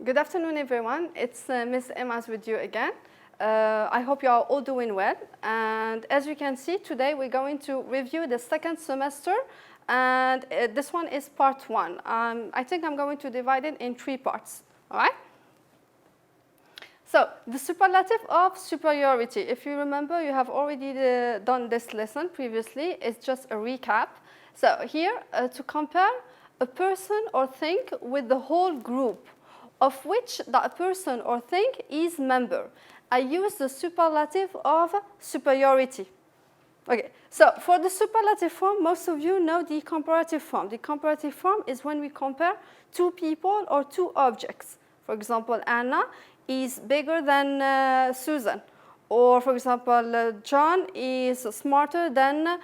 Good afternoon, everyone. It's Miss Emma's with you again. I hope you are all doing well. And as you can see, today we're going to review the second semester. And this one is part one. I think I'm going to divide it in 3 parts. All right? So the superlative of superiority. If you remember, you have already done this lesson previously. It's just a recap. So here, to compare a person or thing with the whole group of which that person or thing is member. I use the superlative of superiority. Okay, so for the superlative form, most of you know the comparative form. The comparative form is when we compare 2 people or 2 objects. For example, Anna is bigger than Susan. Or for example, John is smarter than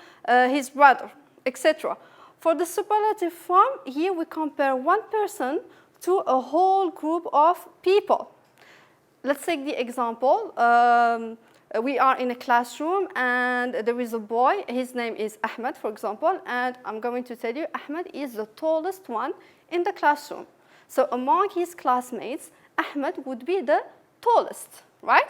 his brother, etc. For the superlative form, here we compare one person to a whole group of people. Let's take the example. We are in a classroom and there is a boy. His name is Ahmed, for example, and I'm going to tell you Ahmed is the tallest one in the classroom. So among his classmates, Ahmed would be the tallest, right?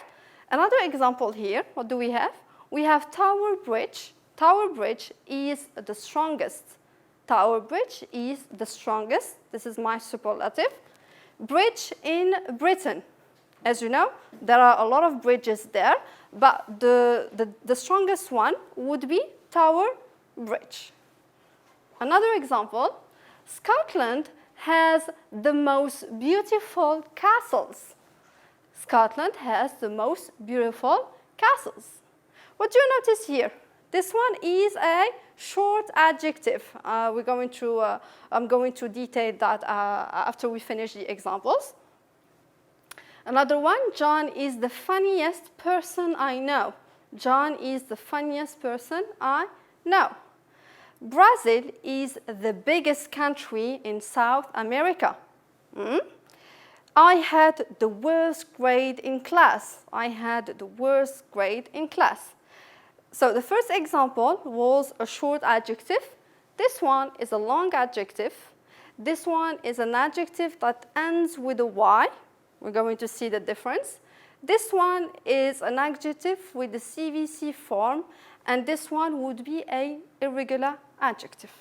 Another example here, what do we have? We have Tower Bridge. Tower Bridge is the strongest. Tower Bridge is the strongest. This is my superlative. Bridge in Britain. As you know, there are a lot of bridges there, but the strongest one would be Tower Bridge. Another example, Scotland has the most beautiful castles. Scotland has the most beautiful castles. What do you notice here? This one is a short adjective. I'm going to detail that after we finish the examples. Another one, John is the funniest person I know. John is the funniest person I know. Brazil is the biggest country in South America. I had the worst grade in class. I had the worst grade in class. So the first example was a short adjective. This one is a long adjective. This one is an adjective that ends with a Y. We're going to see the difference. This one is an adjective with the CVC form, and this one would be an irregular adjective.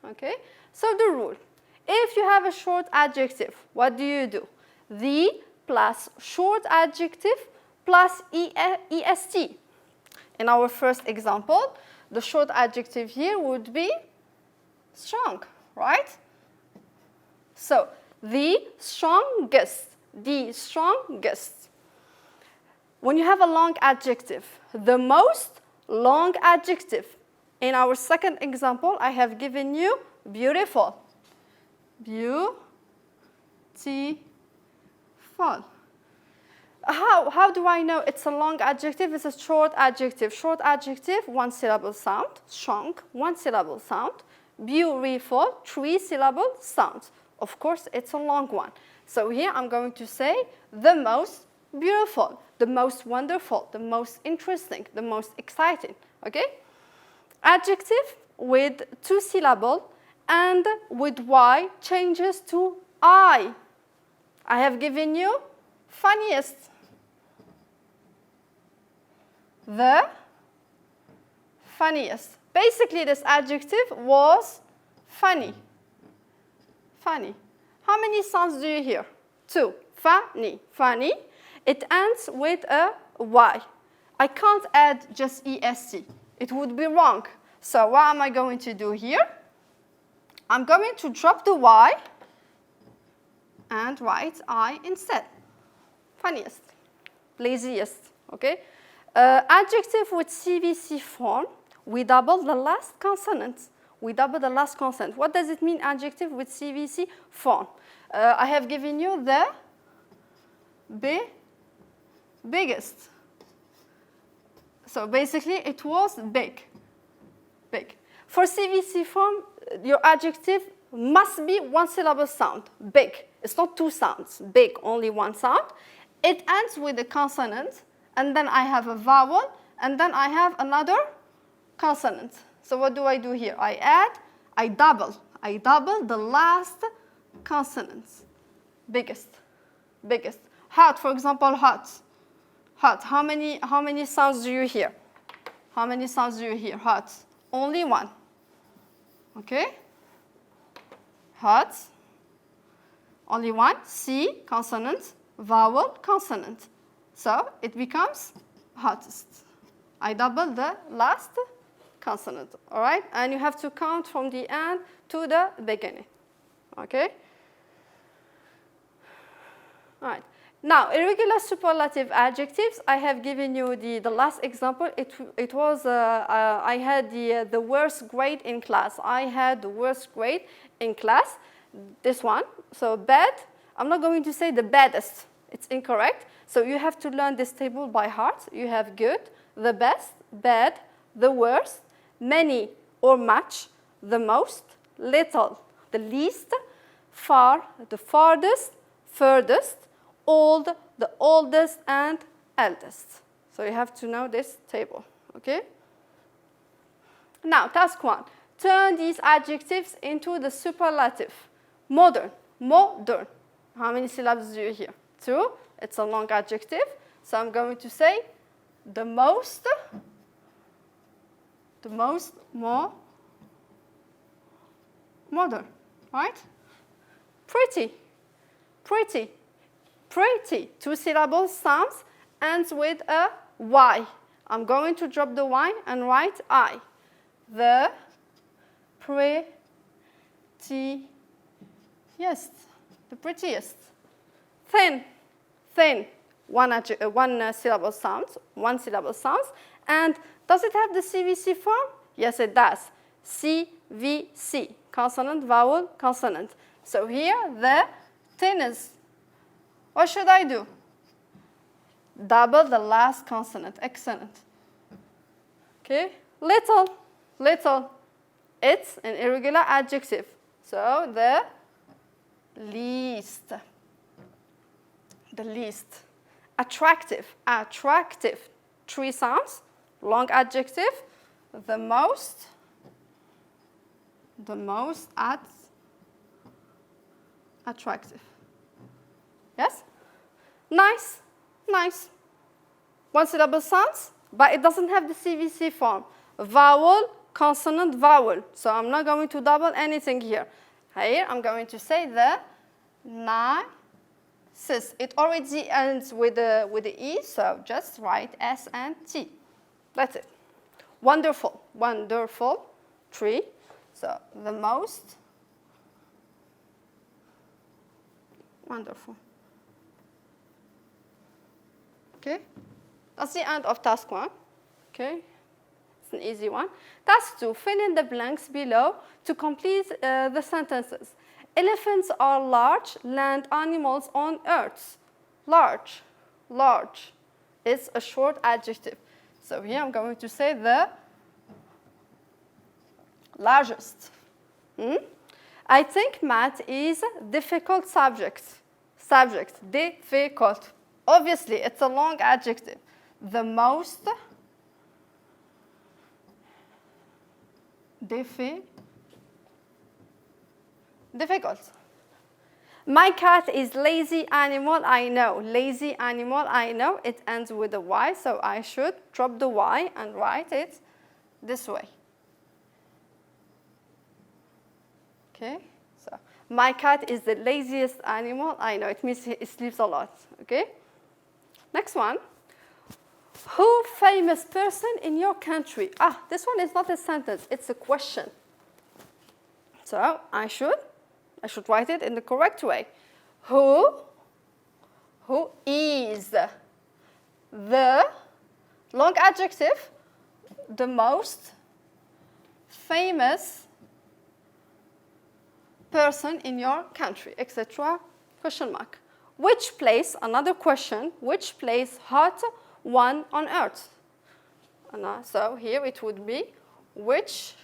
Okay? So the rule. If you have a short adjective, what do? The plus short adjective plus EST. In our first example, the short adjective here would be strong, right? So, the strongest, the strongest. When you have a long adjective, the most long adjective. In our second example, I have given you beautiful. Beautiful. How do I know it's a long adjective? It's a short adjective. Short adjective, 1 syllable sound. Strong, 1 syllable sound. Beautiful, 3 syllable sound. Of course, it's a long one. So here I'm going to say the most beautiful, the most wonderful, the most interesting, the most exciting. Okay? Adjective with 2 syllable and with Y changes to I. I have given you funniest. The funniest. Basically, this adjective was funny. Funny. How many sounds do you hear? 2. Funny. Funny. It ends with a Y. I can't add just EST. It would be wrong. So what am I going to do here? I'm going to drop the Y and write I instead. Funniest. Laziest. Okay? Adjective with CVC form, we double the last consonant. We double the last consonant. What does it mean, adjective with CVC form? I have given you the biggest. So basically, it was big. Big. For CVC form, your adjective must be 1 syllable sound. Big. It's not 2 sounds. Big, only 1 sound. It ends with a consonant. And then I have a vowel, and then I have another consonant. So what do I do here? I double the last consonants. Biggest. Biggest. Hot, for example, hot. Hot. How many sounds do you hear? How many sounds do you hear? Hot. Only one. Okay? Hot. Only one. C, consonant, vowel, consonant. So it becomes hottest. I double the last consonant, all right? And you have to count from the end to the beginning, okay? All right. Now, irregular superlative adjectives, I have given you the last example. It was, I had the worst grade in class. I had the worst grade in class, this one. So bad, I'm not going to say the baddest. It's incorrect. So you have to learn this table by heart. You have good, the best, bad, the worst, many or much, the most, little, the least, far, the farthest, furthest, old, the oldest, and eldest. So you have to know this table, okay? Now, task 1. Turn these adjectives into the superlative. Modern, modern. How many syllables do you hear? 2. It's a long adjective. So I'm going to say the most, more, modern, right? Pretty, pretty, pretty. 2 syllables sounds, ends with a Y. I'm going to drop the Y and write I. The prettiest, the prettiest. Thin, thin. One syllable sounds, 1 syllable sounds. And does it have the CVC form? Yes, it does. CVC, consonant, vowel, consonant. So here, the thinnest. What should I do? Double the last consonant. Excellent. Okay, little, little. It's an irregular adjective. So the least. The least. Attractive, attractive. 3 sounds, long adjective. The most attractive. Yes? Nice, nice. 1 syllable sounds, but it doesn't have the CVC form. Vowel, consonant, vowel. So I'm not going to double anything here. Here, I'm going to say the nicest. It already ends with the E, so just write S and T. That's it. Wonderful, wonderful. 3. So the most wonderful. Okay, that's the end of task 1. Okay, it's an easy one. Task 2, fill in the blanks below to complete the sentences. Elephants are large land animals on earth. Large, large. It's a short adjective. So here I'm going to say the largest. I think math is difficult subject. Subject, difficult. Obviously, it's a long adjective. The most difficult. My cat is lazy animal, I know. Lazy animal, I know. It ends with a Y, so I should drop the Y and write it this way. Okay, so my cat is the laziest animal, I know. It means it sleeps a lot, okay? Next one. Who famous person in your country? This one is not a sentence, it's a question. So I should write it in the correct way. Who is the long adjective, the most famous person in your country, etc. Question mark. Which place, another question, which place hot one on earth? So here it would be, which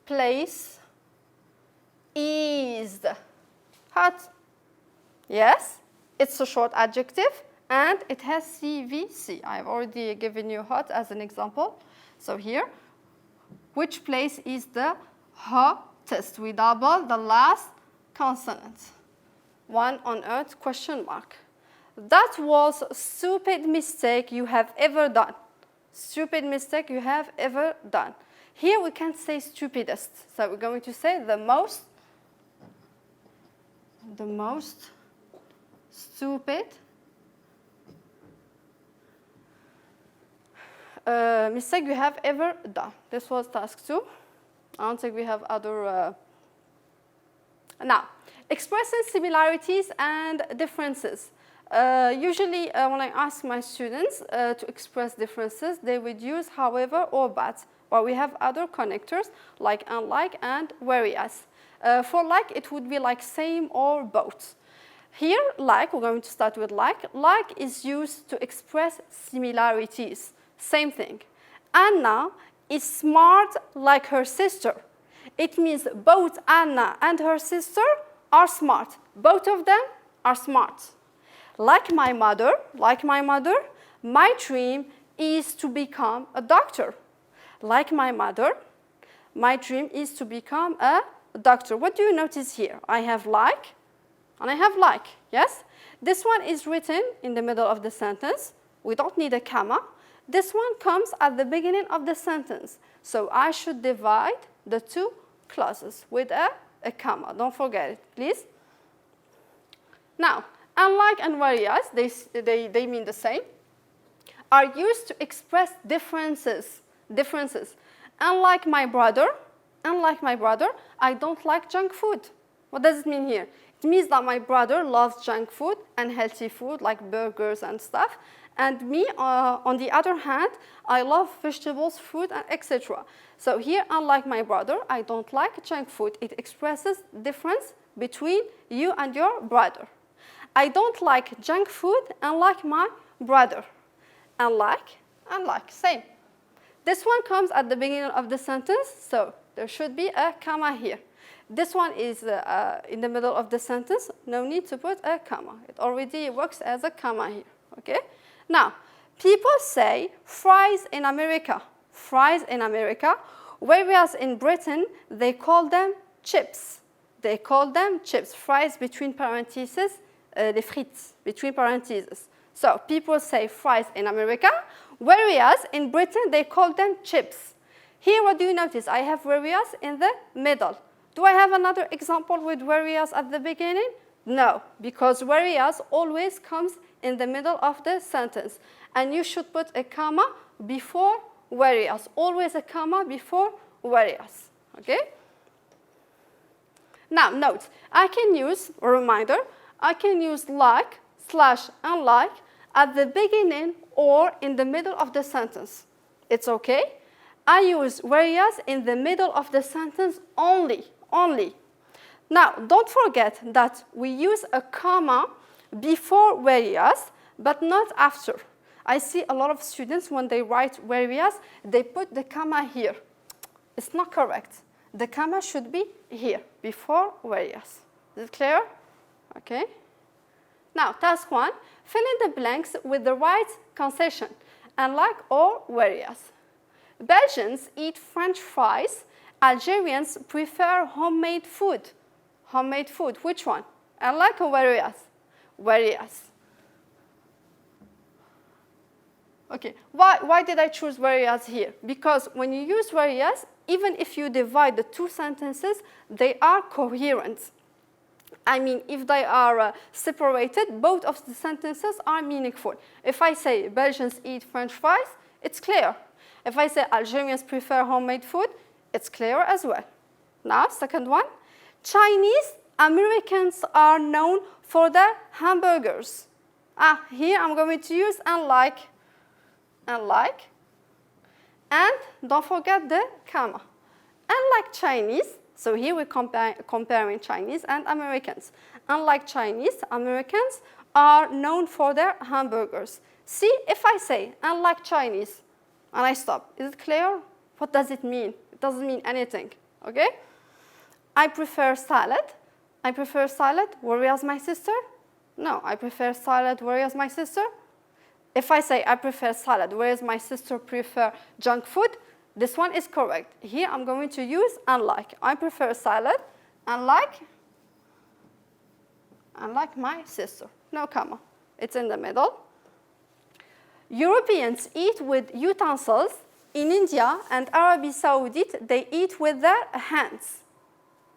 place is hot? Yes, it's a short adjective and it has CVC. I've already given you hot as an example. So here, which place is the hottest? We double the last consonant. One on earth, question mark. That was a stupid mistake you have ever done. Stupid mistake you have ever done. Here we can't say stupidest. So we're going to say the most stupid mistake you have ever done. This was task 2. I don't think we have other. Now, expressing similarities and differences. Usually, when I ask my students to express differences, they would use however or but. But we have other connectors like unlike and whereas. For like, it would be like same or both. Here, like, we're going to start with like. Like is used to express similarities. Same thing. Anna is smart like her sister. It means both Anna and her sister are smart. Both of them are smart. Like my mother, my dream is to become a doctor. Like my mother, my dream is to become a doctor. What do you notice here? I have like and I have like, yes? This one is written in the middle of the sentence. We don't need a comma. This one comes at the beginning of the sentence. So I should divide the two clauses with a comma. Don't forget it, please. Now, unlike and whereas, they mean the same, are used to express differences. Unlike my brother, I don't like junk food. What does it mean here? It means that my brother loves junk food and healthy food like burgers and stuff. And me, on the other hand, I love vegetables, fruit, and etc. So here, unlike my brother, I don't like junk food. It expresses difference between you and your brother. I don't like junk food, unlike my brother. Unlike, same. This one comes at the beginning of the sentence, so there should be a comma here. This one is in the middle of the sentence. No need to put a comma. It already works as a comma here, okay? Now, people say fries in America, whereas in Britain, they call them chips. Fries between parentheses, les frites, between parentheses. So people say fries in America, whereas in Britain, they call them chips. Here, what do you notice? I have whereas in the middle. Do I have another example with whereas at the beginning? No, because whereas always comes in the middle of the sentence. And you should put a comma before whereas. Always a comma before whereas. Okay? Now, note, I can use like / unlike at the beginning or in the middle of the sentence. It's okay. I use whereas in the middle of the sentence only. Now, don't forget that we use a comma before whereas, but not after. I see a lot of students, when they write whereas, they put the comma here. It's not correct. The comma should be here, before whereas. Is it clear? Okay. Now, task 1, fill in the blanks with the right concession, unlike or whereas. Belgians eat French fries. Algerians prefer homemade food. Homemade food, which one? Unlike or whereas? Whereas. Okay, why did I choose whereas here? Because when you use whereas, even if you divide the two sentences, they are coherent. I mean, if they are separated, both of the sentences are meaningful. If I say Belgians eat French fries, it's clear. If I say Algerians prefer homemade food, it's clear as well. Now, second one. Chinese Americans are known for their hamburgers. Here I'm going to use unlike. And don't forget the comma. Unlike Chinese, so here we're comparing Chinese and Americans. Unlike Chinese, Americans are known for their hamburgers. See, if I say unlike Chinese, and I stop, is it clear? What does it mean? It doesn't mean anything, okay? I prefer salad. Whereas my sister? No, I prefer salad, whereas my sister? If I say I prefer salad, whereas my sister prefer junk food, this one is correct. Here I'm going to use unlike. I prefer salad, unlike unlike my sister. No comma. It's in the middle. Europeans eat with utensils. In India and Arabia Saudite, they eat with their hands.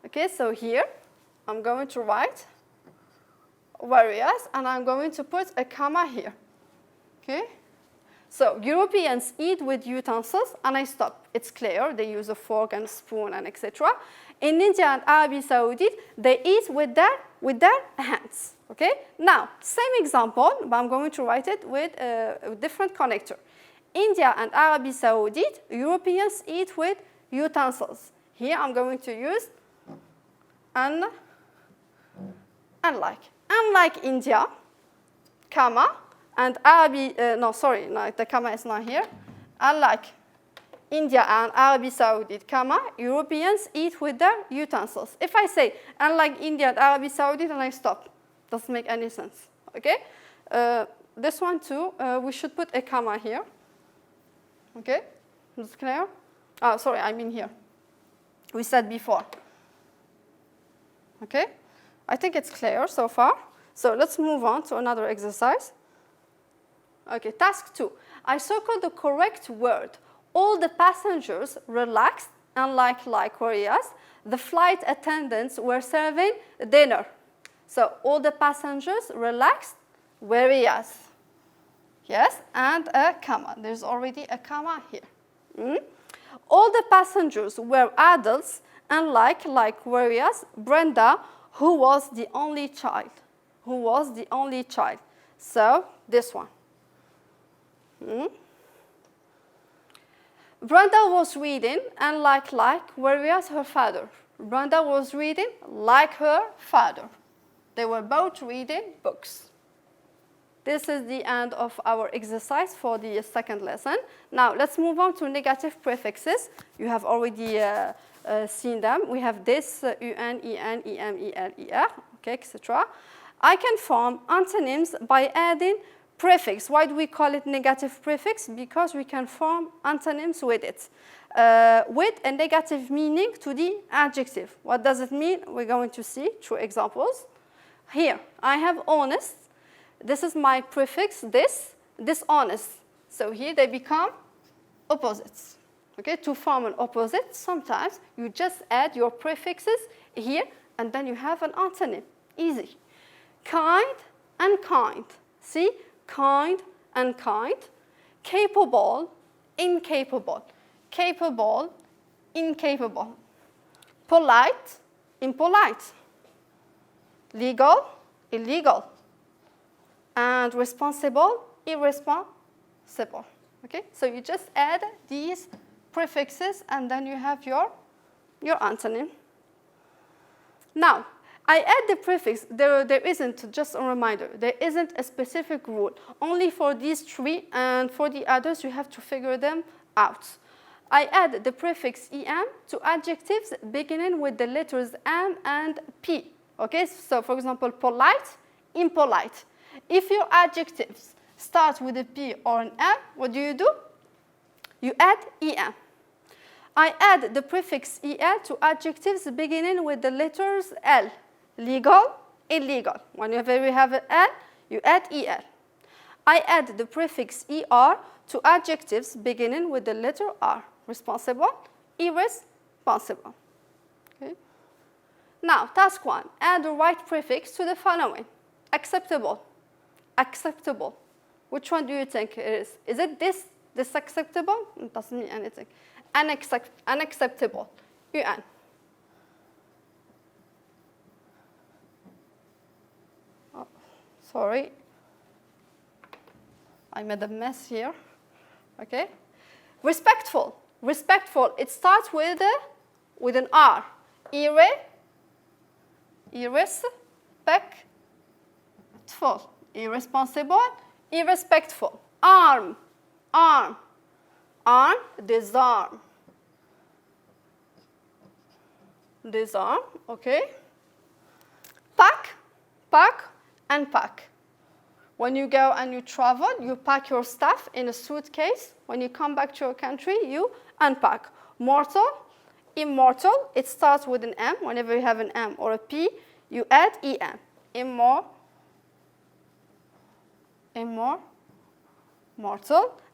Okay, so here I'm going to write various, and I'm going to put a comma here. Okay, so Europeans eat with utensils, and I stop. It's clear, they use a fork and spoon and etc. In India and Arabia Saudite, they eat with their hands. Okay, now same example, but I'm going to write it with a different connector. India and Arabia Saudite, Europeans eat with utensils. Here I'm going to use unlike. Unlike India, comma, and Arabia, the comma is not here. Unlike India and Arabia Saudite, comma, Europeans eat with their utensils. If I say unlike India and Arabia Saudite, and I stop, doesn't make any sense. Okay? This one too, we should put a comma here. Okay, is it clear? Oh, sorry, I mean here. We said before. Okay, I think it's clear so far. So let's move on to another exercise. Okay, task 2. I circled the correct word. All the passengers relaxed, unlike whereas the flight attendants were serving dinner. So all the passengers relaxed, whereas. Yes, and a comma. There's already a comma here. All the passengers were adults, unlike whereas Brenda, who was the only child. So this one. Brenda was reading, unlike whereas her father. Brenda was reading like her father. They were both reading books. This is the end of our exercise for the second lesson. Now, let's move on to negative prefixes. You have already seen them. We have this, un, en, em, el, er, okay, etc. I can form antonyms by adding prefix. Why do we call it negative prefix? Because we can form antonyms with it, with a negative meaning to the adjective. What does it mean? We're going to see through examples. Here, I have honest. This is my prefix, dishonest. So here they become opposites. Okay, to form an opposite, sometimes you just add your prefixes here, and then you have an antonym. Easy. Kind and kind. See? Kind and kind. Capable, incapable. Capable, incapable. Polite, impolite. Legal, illegal. And responsible, irresponsible. Okay, so you just add these prefixes, and then you have your antonym. Now, I add the prefix. There isn't, just a reminder, there isn't a specific rule. Only for these three, and for the others, you have to figure them out. I add the prefix em to adjectives beginning with the letters m and p. Okay, so for example, polite, impolite. If your adjectives start with a P or an M, what do? You add EM. I add the prefix EL to adjectives beginning with the letters L. Legal, illegal. Whenever we have an L, you add EL. I add the prefix ER to adjectives beginning with the letter R. Responsible, irresponsible. Okay. Now, task 1. Add the right prefix to the following. Acceptable. Acceptable. Which one do you think it is? Is it this acceptable? It doesn't mean anything. Unacceptable. UN. Oh, sorry. I made a mess here. Okay. Respectful. Respectful. It starts with an R. Irrespectful. Irresponsible. Irrespectful. Arm. Arm. Arm. Disarm. Disarm. Okay. Pack. Pack and pack. When you go and you travel, you pack your stuff in a suitcase. When you come back to your country, you unpack. Mortal, immortal, it starts with an M. Whenever you have an M or a P, you add EM. immortal,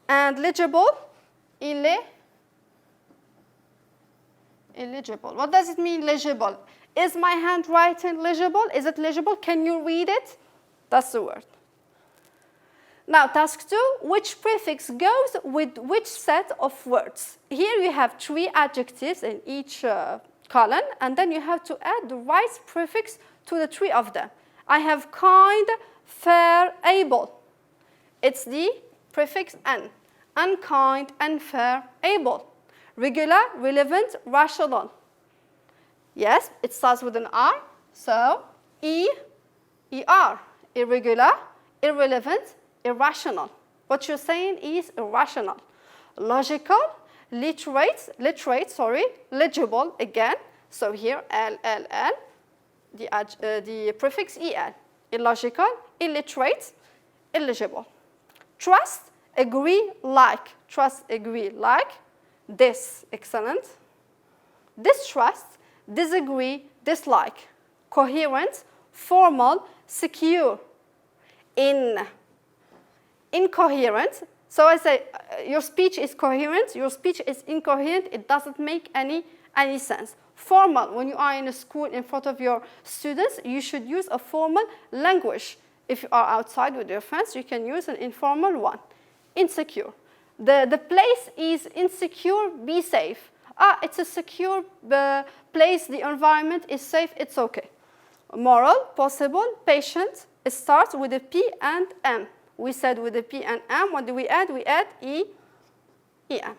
and legible, illegible. What does it mean, legible? Is my handwriting legible? Is it legible? Can you read it? That's the word. Now, task 2, which prefix goes with which set of words? Here you have 3 adjectives in each column, and then you have to add the right prefix to the 3 of them. I have kind, fair, able. It's the prefix n. Unkind, unfair, able. Regular, relevant, rational. Yes, it starts with an R, so ER. Irregular, irrelevant, irrational. What you're saying is irrational. Logical, legible again. So here, LLL, the prefix EL. Illogical, illiterate, illegible. Trust, agree, like. Trust, agree, like. Excellent. Distrust, disagree, dislike. Coherent, formal, secure. Incoherent. So I say your speech is coherent, your speech is incoherent, it doesn't make any sense. Formal, when you are in a school in front of your students, you should use a formal language. If you are outside with your friends, you can use an informal one. Insecure. The place is insecure, be safe. It's a secure place, the environment is safe, it's okay. Moral, possible, patient, it starts with a P and M. We said with a P and M, what do we add? We add EM.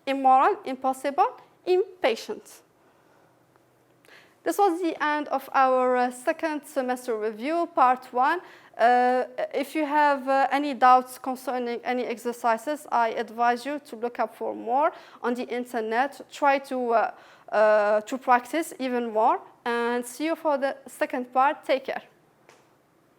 Immoral, impossible, impatient. This was the end of our second semester review, part 1. If you have any doubts concerning any exercises, I advise you to look up for more on the internet. Try to practice even more, and see you for the second part. Take care.